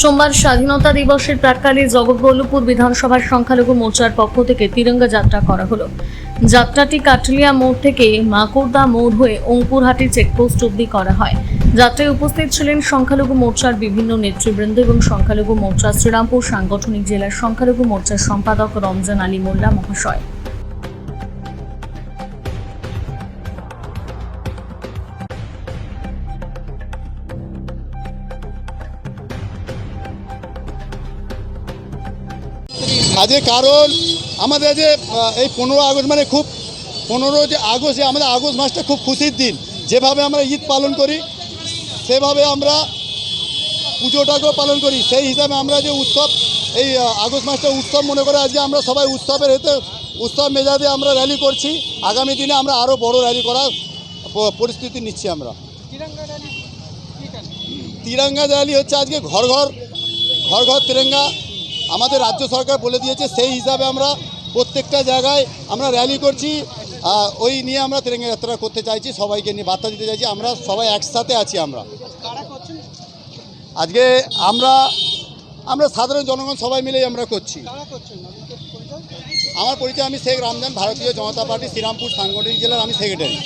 সোমবার স্বাধীনতা দিবসের প্রাক্কালে জগৎবল্লভপুর বিধানসভার সংখ্যালঘু মোর্চার পক্ষ থেকে তিরঙ্গা যাত্রা করা হলো। যাত্রাটি কাটলিয়া মোড় থেকে মাকুড়দা মোড় হয়ে অঙ্কুরহাটি চেকপোস্ট অবধি করা হয়। যাত্রায় উপস্থিত ছিলেন সংখ্যালঘু মোর্চার বিভিন্ন নেতৃবৃন্দ এবং সংখ্যালঘু মোর্চা শ্রীরামপুর সাংগঠনিক জেলার সংখ্যালঘু মোর্চার সম্পাদক রমজান আলী মোল্লা মহাশয়। আজকে কারণ আমাদের যে এই 15 আগস্ট মানে খুব 15 যে আগস্ট আমাদের আগস্ট মাসটা খুব খুশির দিন। যেভাবে আমরা ঈদ পালন করি সেভাবে আমরা পুজোটাকেও পালন করি। সেই হিসাবে আমরা যে উৎসব এই আগস্ট মাসটা উৎসব মনে করে আজকে আমরা সবাই উৎসবের উৎসব মেজাজে আমরা র্যালি করছি। আগামী দিনে আমরা আরও বড় র্যালি করার পরিস্থিতি নিচ্ছি। আমরা তিরঙ্গা র্যালি হচ্ছে আজকে ঘর ঘর তিরঙ্গা আমাদের রাজ্য সরকার বলে দিয়েছে। সেই হিসাবে আমরা প্রত্যেকটা জায়গায় আমরা র্যালি করছি। ওই নিয়ে আমরা তিরঙ্গা যাত্রা করতে চাইছি, সবাইকে নিয়ে বার্তা দিতে চাইছি। আমরা সবাই একসাথে আছি। আমরা আজকে আমরা সাধারণ জনগণ সবাই মিলেই আমরা করছি। আমার পরিচয়, আমি শেখ রমজান, ভারতীয় জনতা পার্টি শ্রীরামপুর সাংগঠনিক জেলার আমি সেক্রেটারি।